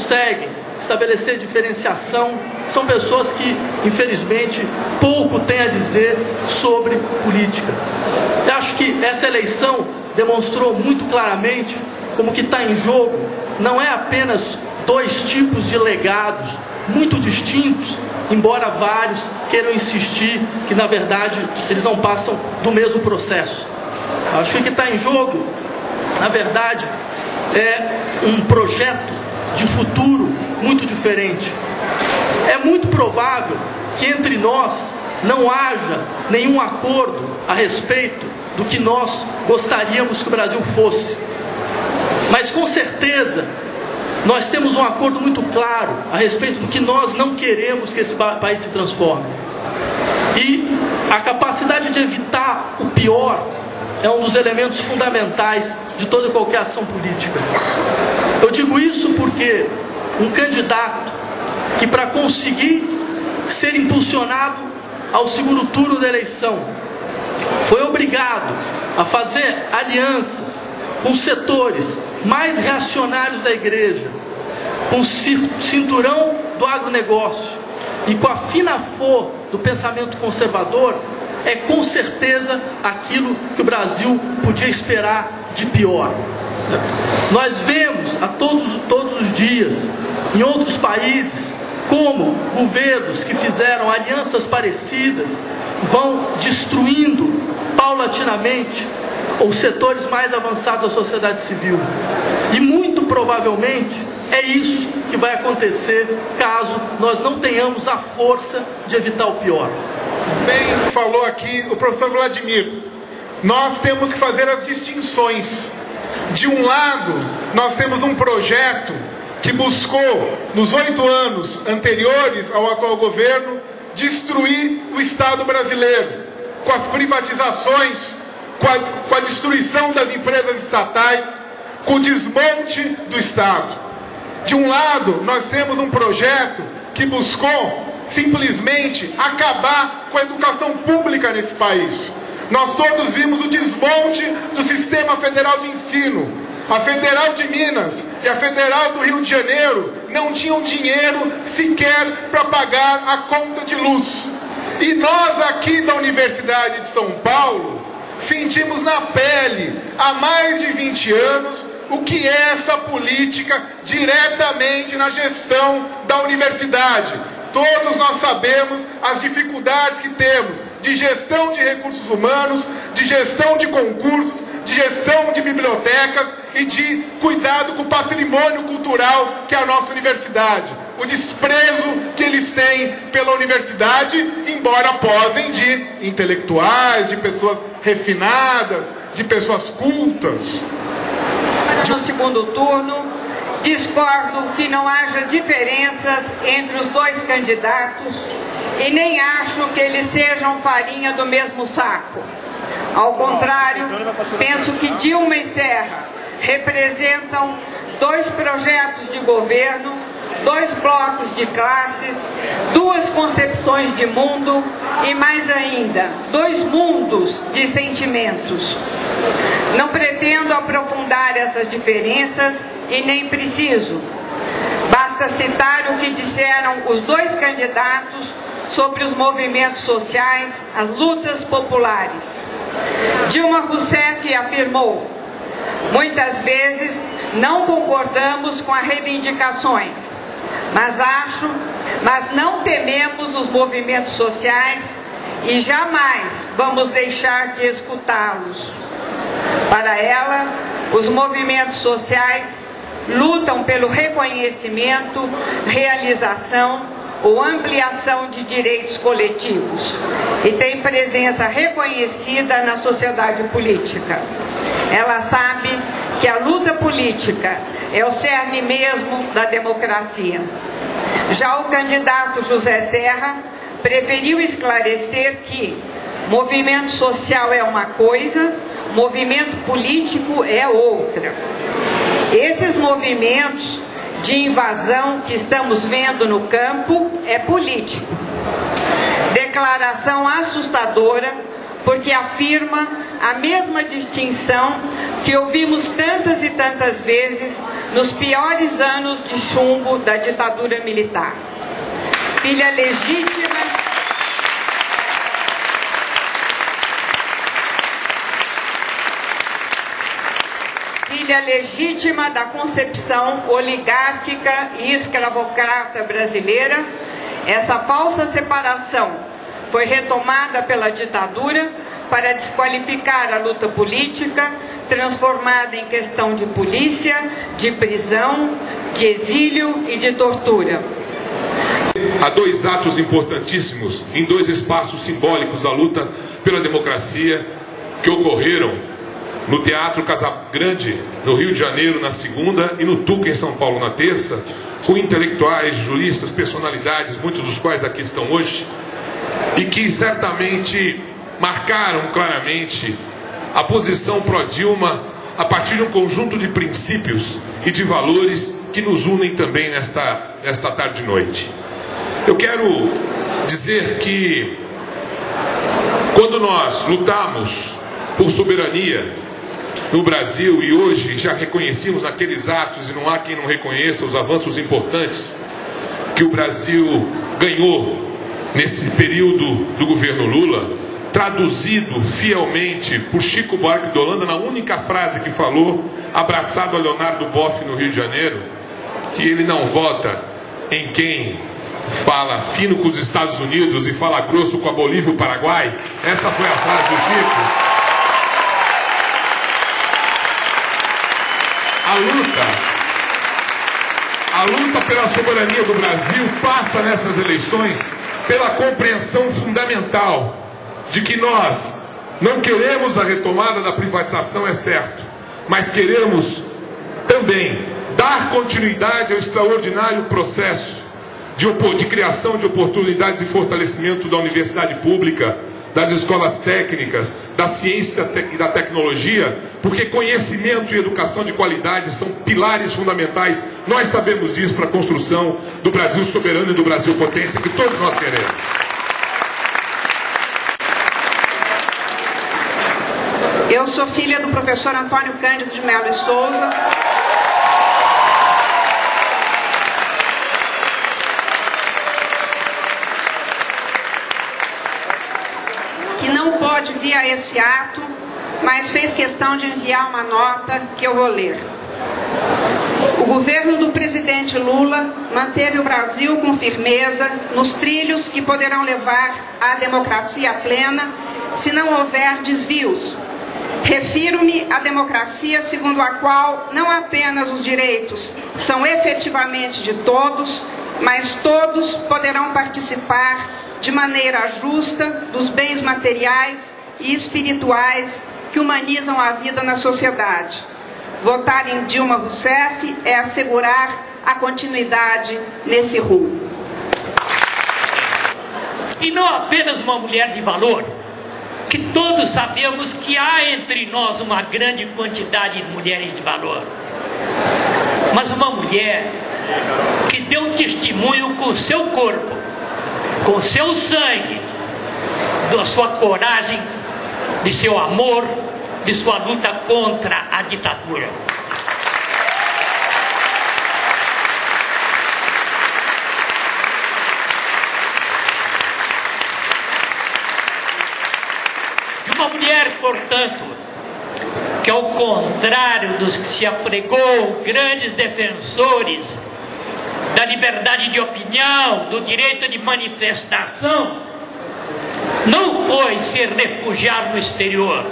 conseguem estabelecer diferenciação, são pessoas que, infelizmente, pouco têm a dizer sobre política. Eu acho que essa eleição demonstrou muito claramente como que está em jogo não é apenas dois tipos de legados muito distintos, embora vários queiram insistir que, na verdade, eles não passam do mesmo processo. Acho que o que está em jogo, na verdade, é um projeto de futuro muito diferente. É muito provável que entre nós não haja nenhum acordo a respeito do que nós gostaríamos que o Brasil fosse. Mas com certeza nós temos um acordo muito claro a respeito do que nós não queremos que esse país se transforme. E a capacidade de evitar o pior é um dos elementos fundamentais de toda e qualquer ação política. Eu digo isso porque um candidato que, para conseguir ser impulsionado ao segundo turno da eleição, foi obrigado a fazer alianças com setores mais reacionários da igreja, com o cinturão do agronegócio e com a fina flor do pensamento conservador, é com certeza aquilo que o Brasil podia esperar de pior. Nós vemos a todos os dias, em outros países, como governos que fizeram alianças parecidas vão destruindo paulatinamente os setores mais avançados da sociedade civil. E muito provavelmente é isso que vai acontecer caso nós não tenhamos a força de evitar o pior. Bem, falou aqui o professor Vladimir, nós temos que fazer as distinções. De um lado, nós temos um projeto que buscou, nos 8 anos anteriores ao atual governo, destruir o Estado brasileiro, com as privatizações, com a destruição das empresas estatais, com o desmonte do Estado. De um lado, nós temos um projeto que buscou simplesmente acabar com a educação pública nesse país. Nós todos vimos o desmonte do Sistema Federal de Ensino. A Federal de Minas e a Federal do Rio de Janeiro não tinham dinheiro sequer para pagar a conta de luz. E nós aqui da Universidade de São Paulo sentimos na pele, há mais de 20 anos, o que é essa política diretamente na gestão da universidade. Todos nós sabemos as dificuldades que temos de gestão de recursos humanos, de gestão de concursos, de gestão de bibliotecas e de cuidado com o patrimônio cultural que é a nossa universidade. O desprezo que eles têm pela universidade, embora posem de intelectuais, de pessoas refinadas, de pessoas cultas. No segundo turno, discordo que não haja diferenças entre os dois candidatos e nem acho que eles sejam farinha do mesmo saco. Ao contrário, penso que Dilma e Serra representam dois projetos de governo, dois blocos de classes, duas concepções de mundo e, mais ainda, dois mundos de sentimentos. Não pretendo aprofundar essas diferenças e nem preciso. Basta citar o que disseram os dois candidatos sobre os movimentos sociais, as lutas populares. Dilma Rousseff afirmou: muitas vezes não concordamos com as reivindicações, mas não tememos os movimentos sociais e jamais vamos deixar de escutá-los. Para ela, os movimentos sociais lutam pelo reconhecimento, realização ou ampliação de direitos coletivos e têm presença reconhecida na sociedade política. Ela sabe que a luta política é o cerne mesmo da democracia. Já o candidato José Serra preferiu esclarecer que movimento social é uma coisa, movimento político é outra. Esses movimentos de invasão que estamos vendo no campo é político. Declaração assustadora, porque afirma a mesma distinção que que ouvimos tantas e tantas vezes nos piores anos de chumbo da ditadura militar. Filha legítima da concepção oligárquica e escravocrata brasileira, essa falsa separação foi retomada pela ditadura para desqualificar a luta política, transformada em questão de polícia, de prisão, de exílio e de tortura. Há dois atos importantíssimos em dois espaços simbólicos da luta pela democracia que ocorreram no Teatro Casagrande, no Rio de Janeiro, na segunda, e no Tuca, em São Paulo, na terça, com intelectuais, juristas, personalidades, muitos dos quais aqui estão hoje, e que certamente marcaram claramente a posição pró-Dilma a partir de um conjunto de princípios e de valores que nos unem também nesta tarde e noite. Eu quero dizer que quando nós lutamos por soberania no Brasil, e hoje já reconhecemos naqueles atos, e não há quem não reconheça os avanços importantes que o Brasil ganhou nesse período do governo Lula, traduzido fielmente por Chico Buarque de Holanda na única frase que falou, abraçado a Leonardo Boff no Rio de Janeiro, que ele não vota em quem fala fino com os Estados Unidos e fala grosso com a Bolívia e o Paraguai. Essa foi a frase do Chico. A luta pela soberania do Brasil passa nessas eleições pela compreensão fundamental de que nós não queremos a retomada da privatização, é certo, mas queremos também dar continuidade ao extraordinário processo de criação de oportunidades e fortalecimento da universidade pública, das escolas técnicas, da ciência e da tecnologia, porque conhecimento e educação de qualidade são pilares fundamentais. Nós sabemos disso para a construção do Brasil soberano e do Brasil potência que todos nós queremos. Eu sou filha do professor Antônio Cândido de Melo e Souza. Que não pôde vir a esse ato, mas fez questão de enviar uma nota que eu vou ler. O governo do presidente Lula manteve o Brasil com firmeza nos trilhos que poderão levar à democracia plena se não houver desvios. Refiro-me à democracia segundo a qual não apenas os direitos são efetivamente de todos, mas todos poderão participar de maneira justa dos bens materiais e espirituais que humanizam a vida na sociedade. Votar em Dilma Rousseff é assegurar a continuidade nesse rumo. E não apenas uma mulher de valor, que todos sabemos que há entre nós uma grande quantidade de mulheres de valor, mas uma mulher que deu testemunho com o seu corpo, com o seu sangue, da sua coragem, de seu amor, de sua luta contra a ditadura. De uma mulher, portanto, que ao contrário dos que se apregou grandes defensores da liberdade de opinião, do direito de manifestação, não foi se refugiar no exterior.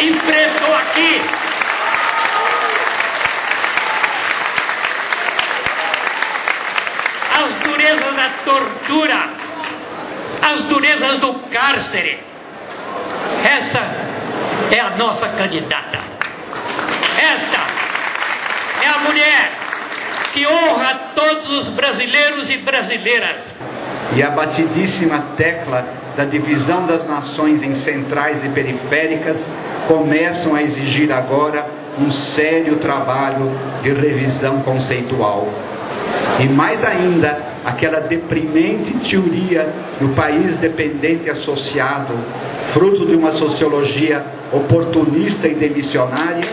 Enfrentou aqui as durezas da tortura, as durezas do cárcere. Essa é a nossa candidata. Esta é a mulher que honra todos os brasileiros e brasileiras. E a batidíssima tecla da divisão das nações em centrais e periféricas começam a exigir agora um sério trabalho de revisão conceitual. E mais ainda, aquela deprimente teoria do país dependente associado fruto de uma sociologia oportunista e demissionária.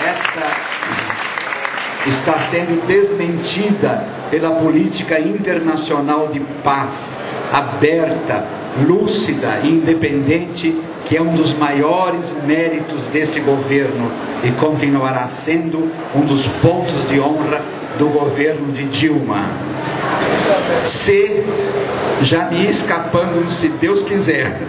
Esta está sendo desmentida pela política internacional de paz, aberta, lúcida e independente, que é um dos maiores méritos deste governo e continuará sendo um dos pontos de honra do governo de Dilma. Já me escapando, se Deus quiser,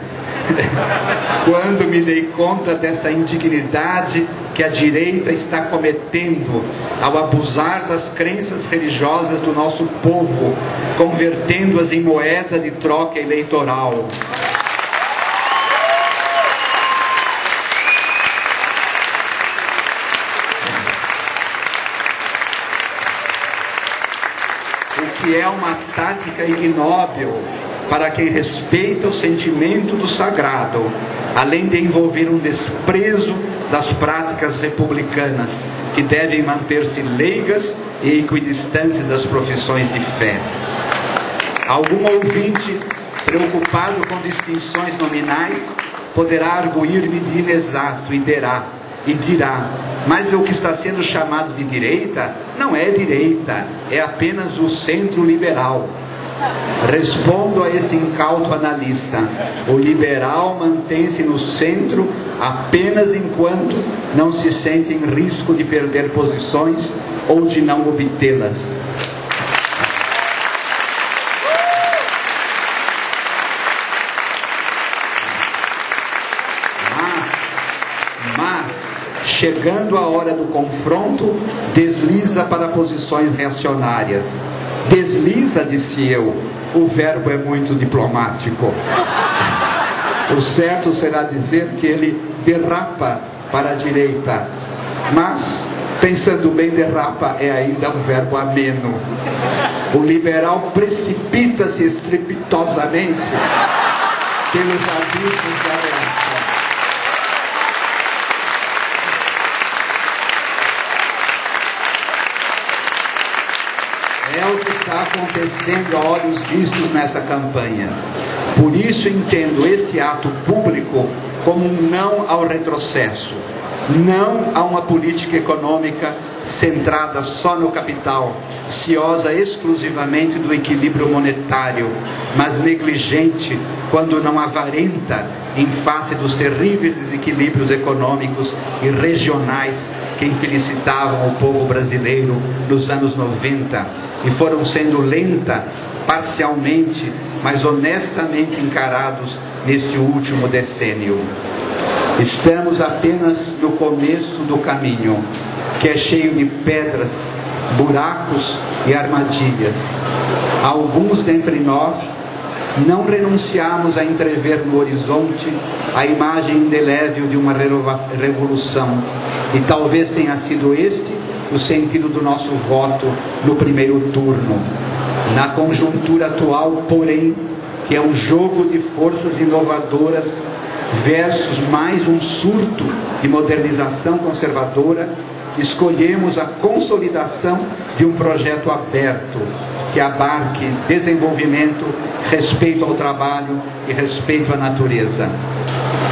quando me dei conta dessa indignidade que a direita está cometendo ao abusar das crenças religiosas do nosso povo, convertendo-as em moeda de troca eleitoral. O que é uma tática ignóbil para quem respeita o sentimento do sagrado, além de envolver um desprezo das práticas republicanas, que devem manter-se leigas e equidistantes das profissões de fé. Algum ouvinte, preocupado com distinções nominais, poderá arguir-me de inexato e dirá, mas o que está sendo chamado de direita não é direita, é apenas o centro liberal. Respondo a esse incauto analista: o liberal mantém-se no centro apenas enquanto não se sente em risco de perder posições ou de não obtê-las. Mas, chegando a hora do confronto, desliza para posições reacionárias. Desliza, disse eu, o verbo é muito diplomático. O certo será dizer que ele derrapa para a direita, mas, pensando bem, derrapa é ainda um verbo ameno. O liberal precipita-se estrepitosamente pelos abismos da reação. É o que está acontecendo a olhos vistos nessa campanha. Por isso entendo este ato público como um não ao retrocesso, não a uma política econômica centrada só no capital, ciosa exclusivamente do equilíbrio monetário, mas negligente quando não avarenta em face dos terríveis desequilíbrios econômicos e regionais que infelicitavam o povo brasileiro nos anos 90 e foram sendo lenta, parcialmente, mas honestamente encarados neste último decênio. Estamos apenas no começo do caminho, que é cheio de pedras, buracos e armadilhas. Alguns dentre nós não renunciamos a entrever no horizonte a imagem indelével de uma revolução, e talvez tenha sido este o sentido do nosso voto no primeiro turno. Na conjuntura atual, porém, que é um jogo de forças inovadoras versus mais um surto de modernização conservadora, escolhemos a consolidação de um projeto aberto, que abarque desenvolvimento, respeito ao trabalho e respeito à natureza.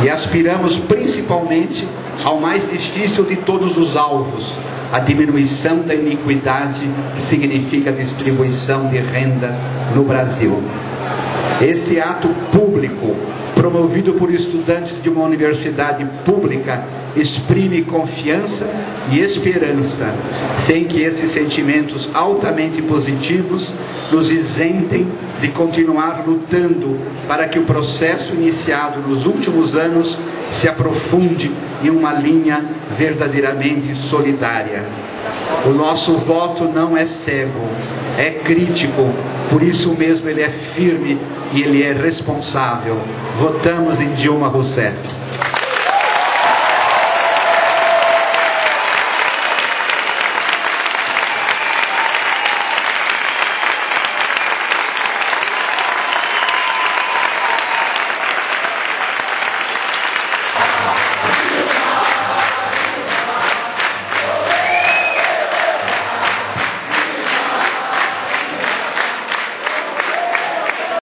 E aspiramos principalmente ao mais difícil de todos os alvos, a diminuição da iniquidade, que significa a distribuição de renda no Brasil. Este ato público, promovido por estudantes de uma universidade pública, exprime confiança e esperança, sem que esses sentimentos altamente positivos nos isentem de continuar lutando para que o processo iniciado nos últimos anos se aprofunde em uma linha verdadeiramente solidária. O nosso voto não é cego, é crítico, por isso mesmo ele é firme e ele é responsável. Votamos em Dilma Rousseff.